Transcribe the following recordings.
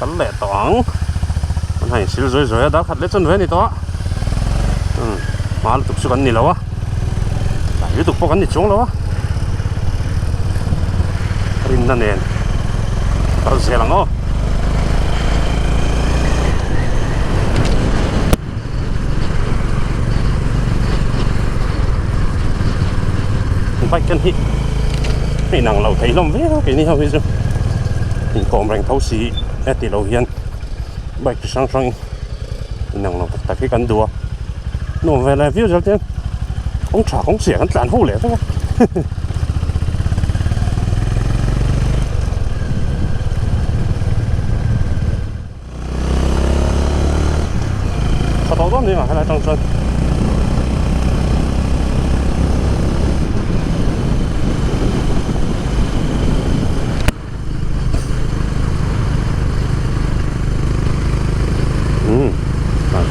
กันแหละตองมันให้สิลสวยๆดักขัดเล็ดจนเว้นนี่ตัวมาตุกสุกันนี่แล้ววะอยู่ตุกพวกกันนี่จงแล้ววะรินนั่นเองเราเสียหลังไปกันฮินี่นังเราไทยล้มเว้ยcái này không biết sao mình còn rèn thấu xí đểตีเราเฮียนไปช่างนังเราแต่ที่กันดัวหนุ่มเวลาวิวจะเต้นของฉากของเสียกันจานหูเหลวใช่ไหมเขาต้นนี่มาให้เราจังจัง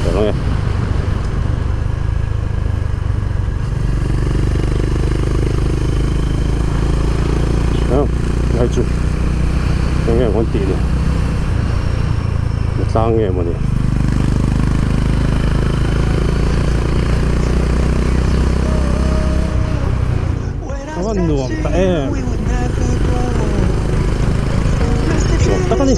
เดี๋ยวลงไงไอ้จุดยังไงคนตีเนี่ยสร้างไงมันเนี่ยว่าหน่วงแต่แล้วก็นี่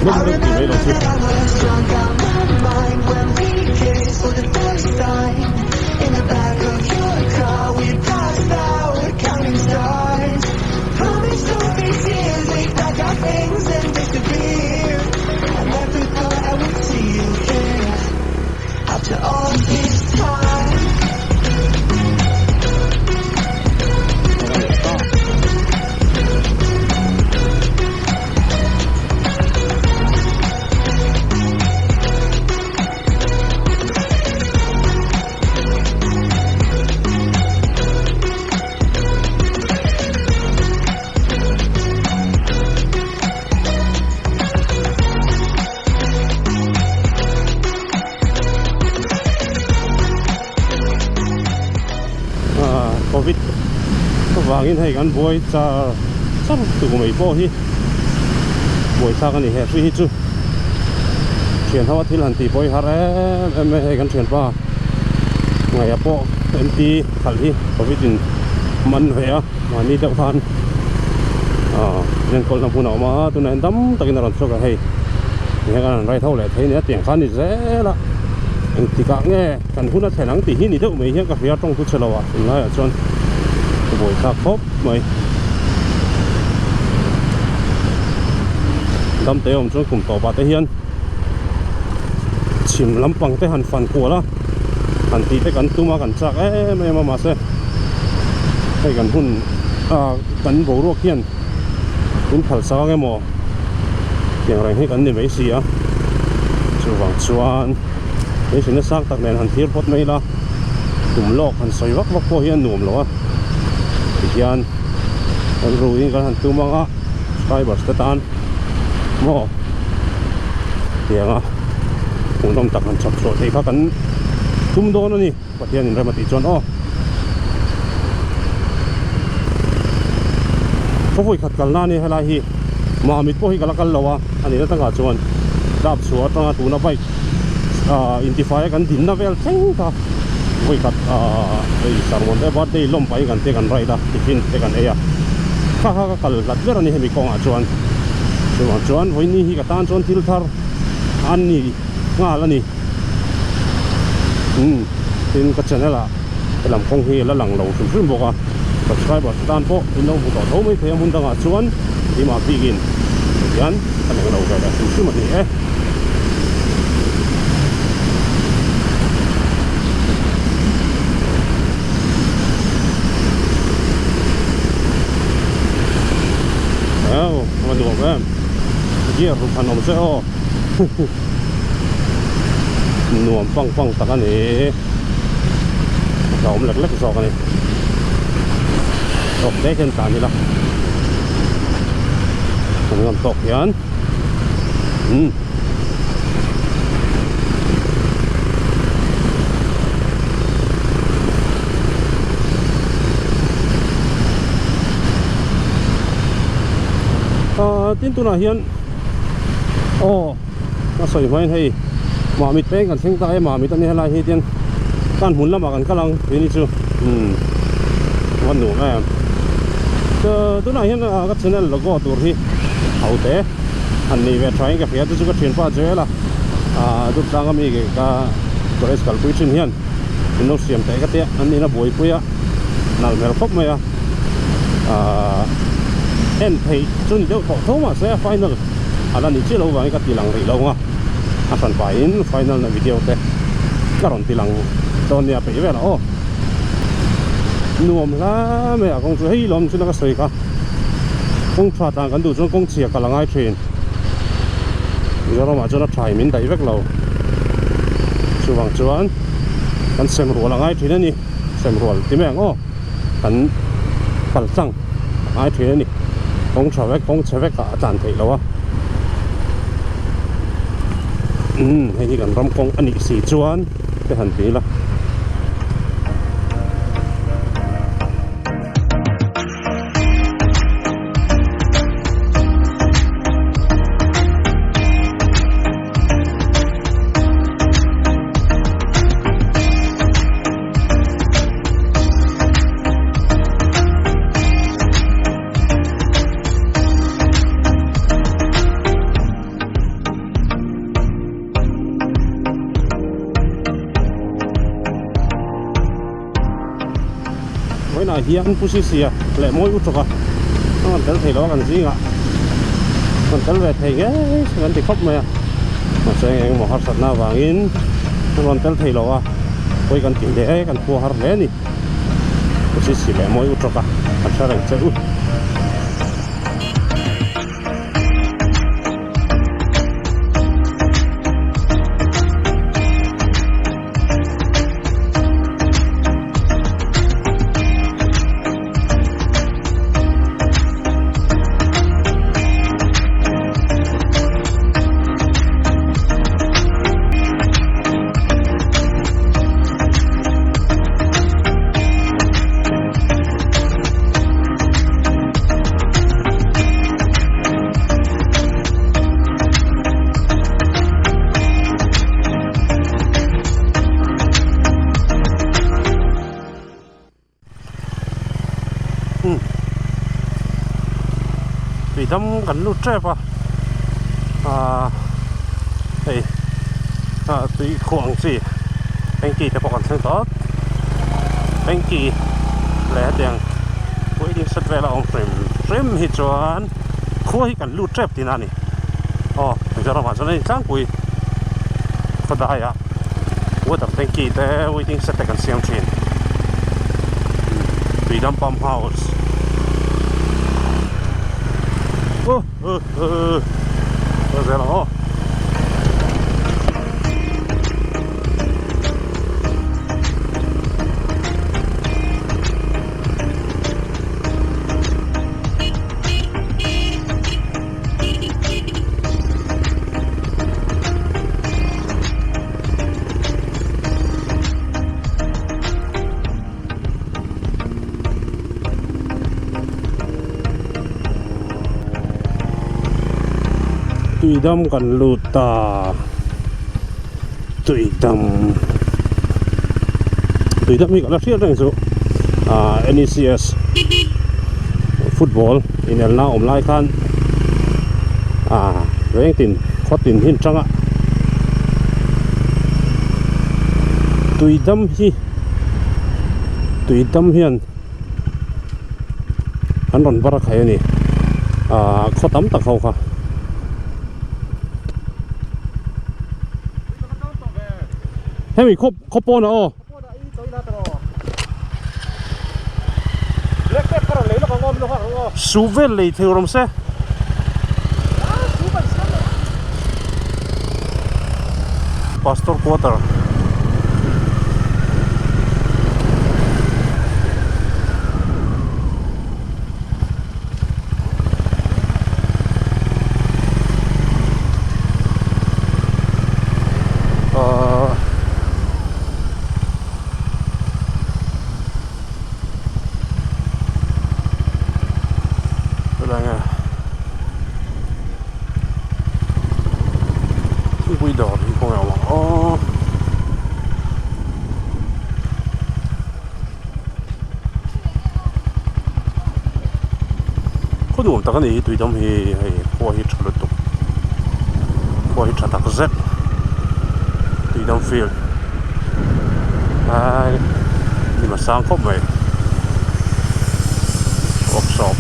ไม่รู้กี่ไม่รู้สิCovidก็วางอินให้กันบ่อยจะซ้ำตัวไม่พอที่บ่อยซากันนี่แห่ฟรีจุเขียนเท่าที่หันตีบ่อยฮาร์เร่ไม่ให้กันเขียนว่าไงอะพอเอ็นตีขัดที่ Covid มันเหรอวันนี้เจ้าพันยังคนทำผู้หนาวมาตัวนั้นดำตะกินนรกชกให้เนี่ยกันไรเท่าไหร่ที่เนี่ยเตียงขันนี่เจ๊ละตีกะเงี้ยกันผู้นั้นใช้หนังตีหินนี่เท่าไม่เหี้ยกับเหี้ยต้องทุกเชลวะเป็นไรอ่ะจนบ่อยสักครบไหมดำเตะผมจนกลุ่มต่อปาเตเฮียนชิมลำปังเตหันฟันกัวละหันตีเตกันตุ้มากันจักไม่มาเซ่ให้กันหุ่นกันโบรวกเฮียนหุ่นผัดซาแกหมออย่างไรให้กันนี่ไม่เสียชัวร์ชวนไม่ใช่นักสร้างตักแดนหันเทียบพดไม่ละกลุ่มโลกหันสวยวักพอเฮียนหนุ่มหรอเฮียนกันรู้ยิ่งกันหันตุ้มาอ่ะใช่บัสตานหม้อเฮียงอ่ะคงต้องตักหันจับโซ่ที่เขากันตุ้มโดนนี่ปัจจัยนี่เรามาติดจนเขาคุยขัดกันหน้านี่ให้ไรฮีมามิดพวกฮีกันละกันแล้ววะอันนี้ตั้งแต่จวนดับสวดตั้งแต่ตูน่ะไปอินทิฟายกันดินน่ะเวลเซ็งท่าคุยขัดไอ้สามคนได้บัดได้ล้มไปกันเตะกันไรล่ะที่ฟินเตะกันข้ากันลัดเวลานี่ให้มีกองจวนวันนี้ฮีกันตานจวนทิลทาร์อันนี้ง่าแล้วนี่เป็นกระเช้าเนี่ยละลำคงฮีแล้วหลังเราสุ่มบอกว่ากับใครบอกด้านพวกที่เราบุกต่อเขาไม่เพียงมุ่งตั้งชวนที่มาปีกินยันอันนี้เราแบบสุ่มมันนี่แล้วมาดูแบบเยี่ยรูปพันธุ์เสียหนุ่มฟังตะกันนี่เราเล็กๆสองกันนี่ตกได้เช่นกันนี่ละผมกำลังตกยัน tin tu na hian na soi mai hei ma mit pe kan theng ta e ma mit ani hala hi tian kan hun lama kan kalang ni chu wan nu ma tu na hian ka channel logo tur hi autte an ni ve trying ka pia tu ka thin pa jela du tang mi ke ka kores kal pui chin hian no siam te ka te an ni na boi puya nal mel khop ma ya en thei chun deu tho ma se final ala ni chi lo wa ka tilang ri lo nga asan pa in final na video te karon tilang don ya pe ve la nuam la me a kong chu hei lom chu na ka soi ka kong thwa tang kan du chu kong chia ka langai thin zero ma chu na thai min dai vek lo chuwang chuan kan sem ro langai thin ani sem rol ti meng kan pal chang ai thin ani kong thwa vek kong che vek ka chan thei lo hei kan ram kong ani si chuan te han ti la hian pusisia le moi utroka ngon tel thei lo kan zinga ngon tel ve thei ge ngon ti khop ma ya ma se eng mo har sat na wangin ngon tel thei lo koi kan tin de kan pu har le ni pusisi le moi utroka kan sa reng che đâm gần lụt trẹp đây tùy khoảng gì anh kỳ thì còn sang tốt anh kỳ lẽ tiền cuối đi sắt về là ông frame hit chuan khối gần lụt trẹp thì nani bây giờ mà cho nên trang quỳ có đại à tôi tập anh kỳ thế cuối đi sắt gần xem chuyện tùy đâm pump house rồi là tùy đâm gần lụt tùy đâm mình gọi là thiết rằng số NECS football in el na lai khan với tin khó tin hin trăng ạ tùy đâm hiền anh còn bắt khai này khó tắm tắc hậu khaให้มีครบโปนอ่ะสูเวลเลยเทอรมเซ่พาสตอร์ควอเตอร์ vui đỏ thì không hiểu bảo có đủ tất cả này tùy tâm thì qua hết chặt được qua hết chặt đặc Z tùy tâm phiền thì mà sáng khóc vậy workshop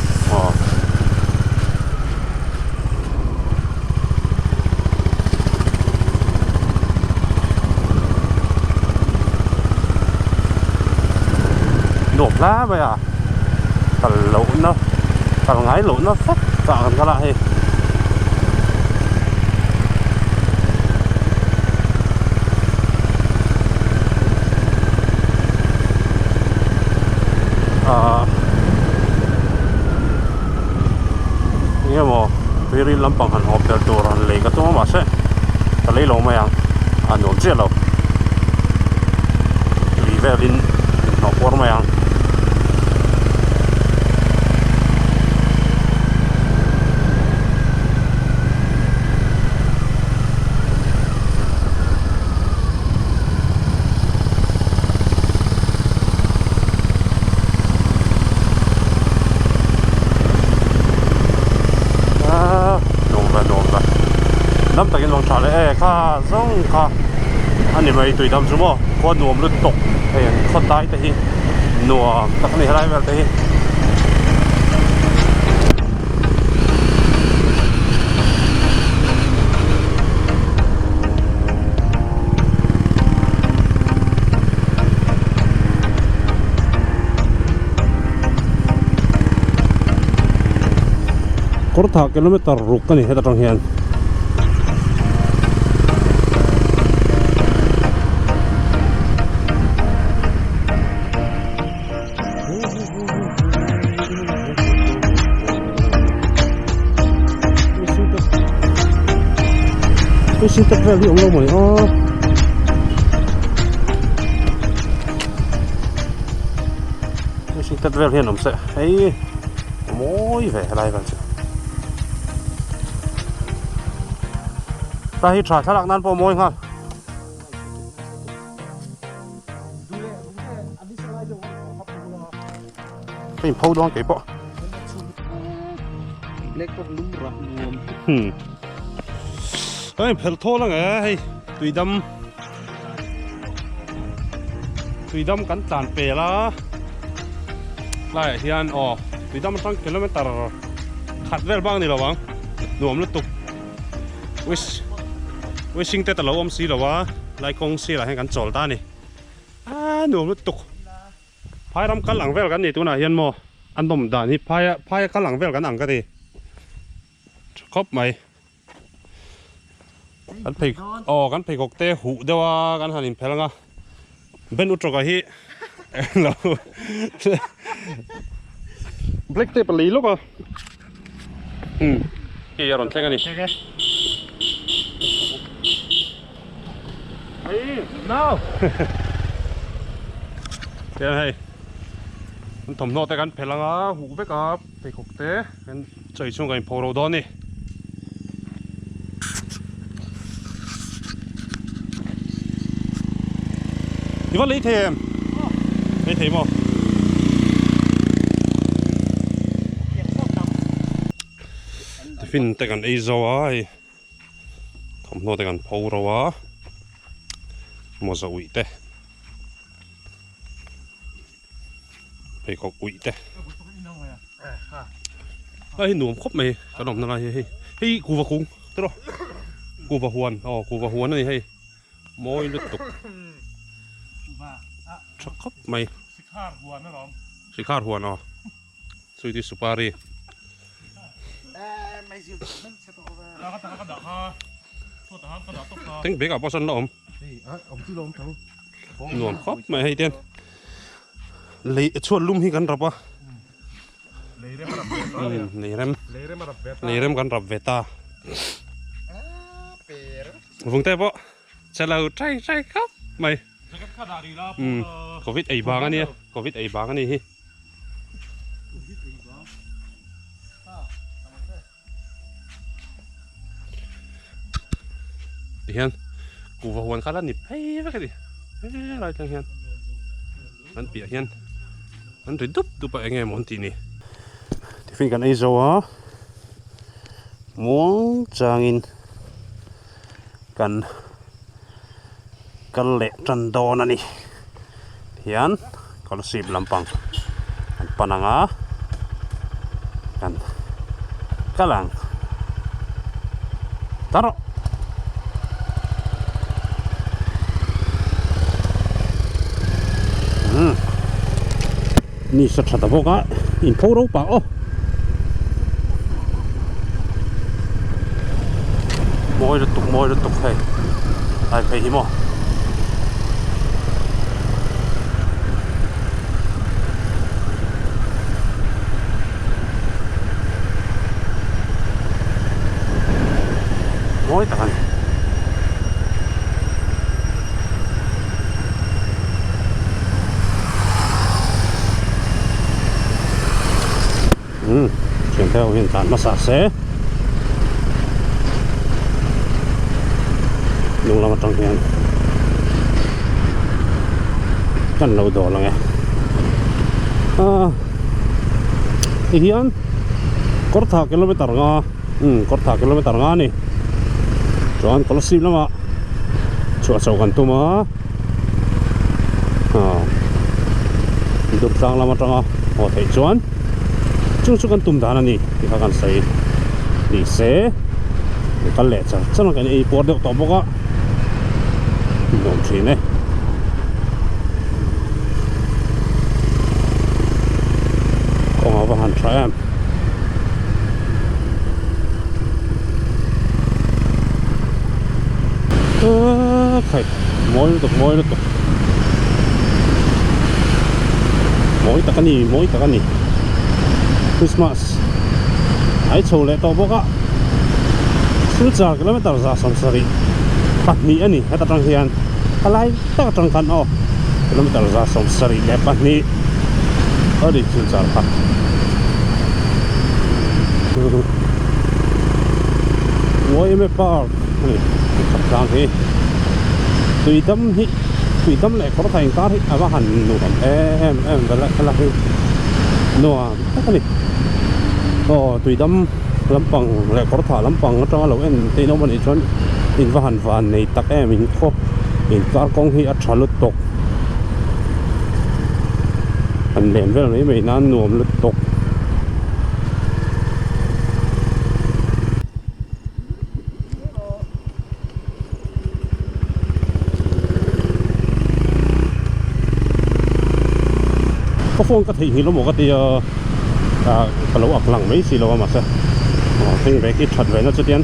nộp lá vậy à tần lỗ nó tần ngái lỗ nó phát cả cái lại nghe mà vì làm bằng hành hộp del đồ rằng lấy cái tôm mà sẽ ta lấy lỗ mày ăn nộp chết rồi lý về linh nộp qua mày ănน้ำตะกินลงชาเลยข้าส่งข้าอันนี้ไม่ตุยดำจุ๊บก็หนุ่มลุดตกคนตายแต่ที่หนุ่มตะกี้อะไรแบบที่Korta kilometer rukkani hetä tong hien. Tôi xin tập về liệu lâu mới tôi xin tập về hiện ông sẽ thấy mỗi vẻ lại vào ta hít thở lạc nan po môi ha cái phâu đoan cái bộ cái phèo thô là cái tùy đâm cắn tàn bể lá lại hiện tùy đâm tăng km khát vel bang này là bang nuông lúc tụcวิชิงเตตเราอมสีหรอวะไล่กงสีอะไรให้กันโจลตานี่หนูมันตกพายรำกันหลังเวลกันนี่ตัวน่ะเห็นมั้ยอันดมด่านนี่พายกันหลังเวลกันอังก็ดีครบไหมกันเพกกันเพกกเตะหูเดียวกันหันอินเพลงอ่ะเป็นอุตรกะฮิเราเบล็กเตะปลีลูกอ่ะกี่ยารอนเท่กันนี่no เดี๋ยวให้มันถมโนแต่กันเพลังหูไปกับไปขกเตะกันใจช่วงกันพอเราดอนนี่นี่ว่าเลยเทมอ่ะฟินแต่กันไอ้จ้าไอ้ถมโนแต่กันพอเรามอสอุยเตะไปก็อุยเตะไอ้หนุ่มครบไหมขนมอะไรเฮ้ยกูว่าคุ้งตัวกูว่าหวนกูว่าหวนนี่เฮ้ยมอยลุดตุกชักครบไหมสิขาดหวนนะหรอสิขาดหวนสุดที่สุปารีตั้งเบกกับปอสันล้อมหนวดครบไม่ให้เต้นเลยชวนลุ่มให้กันรับวะเลยเริ่มกันรับเวตาฟงเต้ปะจะเราใช่ครับไม่โควิดไอ้บางอันนี้โควิดไอ้บางอันนี้ ที่เห็นกูว่าหวนขาดนี่เฮ้ยไปกันดิเฮ้ยอะไรจังเห็นมันเปียกเห็นมันถึงดุบไปไงมอนตีนี่ที่ฟินกันไอ้โจ้ฮะม่วงจางอินกันเละจันโดนั่นนี่เห็นก็สิบลำปังกันปนังอ่ะกันกะลังtaruh ini sat-sat boka info rupa oh moi detuk hei ai phải himo moi takan chuyển theo hiện tại massage đúng là một trong hiện cần lâu đồ là nghe thì hiện có thả km nga có thả km nga này chọn có sim lắm ạ chọn sầu gần tôm á được sang làm trong họ thấy chọn chung gần tôm đàn này thì các bạn thấy đi xe cái lệ chắc là cái này bỏ được tao bóc á đồng chí này còn họ vẫn try em phải mỗi được mỗi tất cả này Christmas ai chầu lệ to bốc á suốt giờ cái lối tàu ra sông sari bắt ni anh hay ta trăng hiền cái lại ta trăng khăn ô cái lối tàu ra sông sari đẹp bắt ni ở đây suốt giờ phát mỗi em bảo này tập trang thì tùy tâm lại có thành cá thì à hẳn nụ cảm em cái là cái nọ cái này tùy tâm lắm bằng lại có thả lắm bằng cho lâu em thì nó vẫn chọn in và hẳn này tắc em mình khó in cá con hi trả lụt tục hẳn đèn với là mấy nó nuông lụt tục có phong cái thì nó một cái thì cái lỗ ạc lằng mấy xí lỗ mà sao thì về cái thật về nó sẽ tiến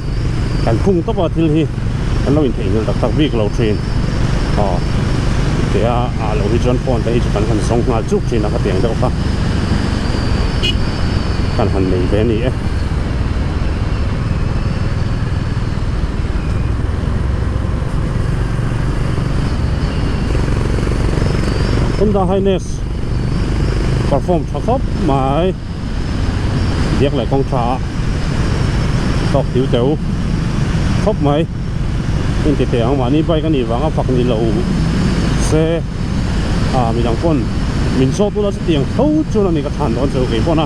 cảnh phun tốc vào thì cái lỗ hình thì đặc biệt lỗ truyền thì lỗ đi chọn phone đấy chỉ cần hành xong là chút thì là cái tiền đâu phải cần hành này về này Honda Highness perform khóc mà việc lại con trà tóc tiểu khóc mấy nên thì ông mà đi bay cái gì vắng phật đi lầu xe mình đang con mình số tôi là tiền thấu cho nên cái thằng đó cho cái con à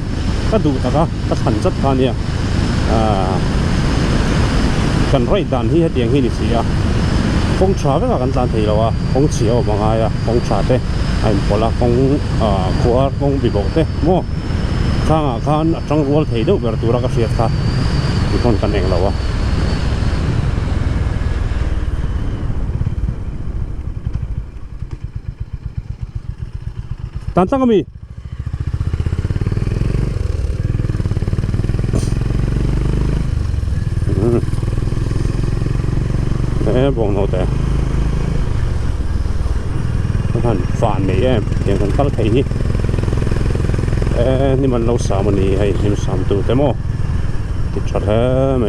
cái đủ tất cả cái thằng chất cái này cần rồi đàn hi hết tiền hi đi xí con trà với cả cái đàn thì là con chiếu bằng ai con trà thế anh bỏ là con bị bỏ thế mua khang trong ruột thấy đâu về tụi nó cái việc khác thì con cần này là tan tăng kami bông hậu tệ thành phản này em hiện còn tắt thấy nhỉนี่มันเราสามวันนี้ให้นี่มันสามตัวแต่โมติดช็อตแท้ไหม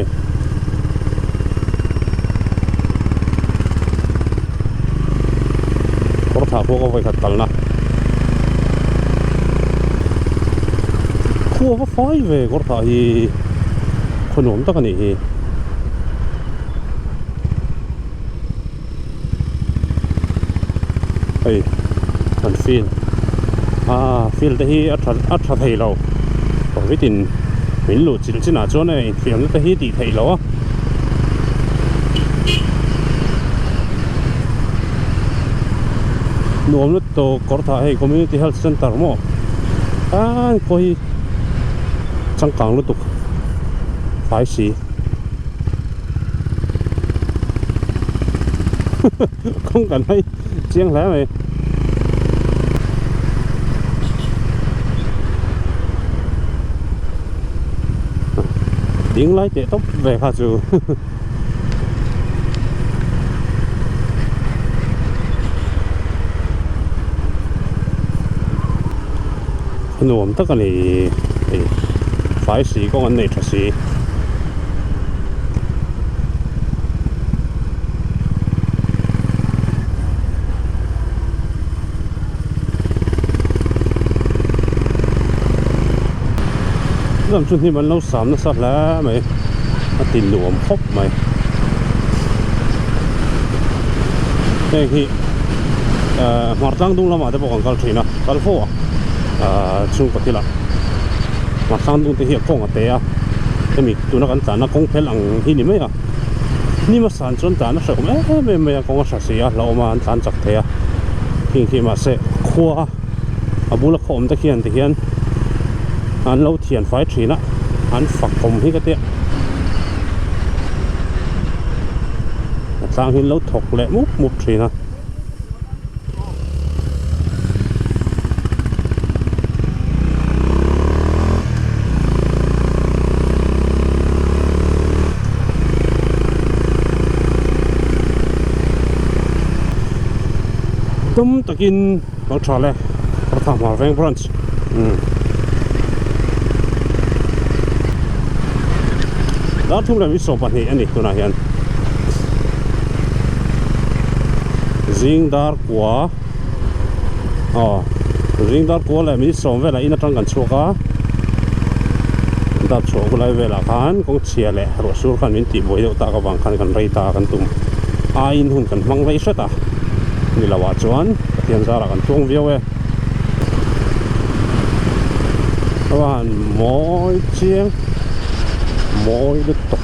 ก็ถ้าพวกเอาไปขัดกันนะขั้วไฟเว้ยก็ถ้าที่ขนมตะกันนี่ ấy phần phil phil thế hi ắt thầy lâu còn với tiền mình lụt chỉ là chỗ này phim thế hi thì thầy lâu nuông lúc to có thay community health center mo coi chẳng càng lúc tục phải xí không cần hay chiang lẽ mày tiếng lái chạy tốc về pha dù nuông tất cả này phải xí có anh này thật xí làm chuyện thì mình lâu sắm nó sắp lá mày nó tìm nuông phốc mày đây khi mặt trăng đúng là mà để bỏ quảng cáo nào cáo phố chung có thể là mặt trăng đúng thì hiện công ở đây thì mình tụi nó cần trả nó công phải lằng hi mấy nhưng mà sản xuất trả nó sẽ không mấy công sản xuất lâu mà sản xuất thế khi mà sẽ khoa bù lắc khom thì hiện anh lâu thiền phải chỉ nó anh phật cùng hết cái tiệm sang hiện lâu thọc lệ mút chỉ nó tôm tắc in bảo trà lệ bảo tham hòa ven brunch đó chung là mấy số bản hiện này tôi nói hiện riêng dar quá riêng dar quá là mấy số về là in trong gần số cá đặt số lại về là khán cũng chia lệ rồi số khán mình tìm với ta các bạn khán cần rây ta cần tum in hun cần mang rây hết ni là vợ chuan tiền ra là cần chuông viêu ấy các bạn mỗi chiếc mỗi đứt tục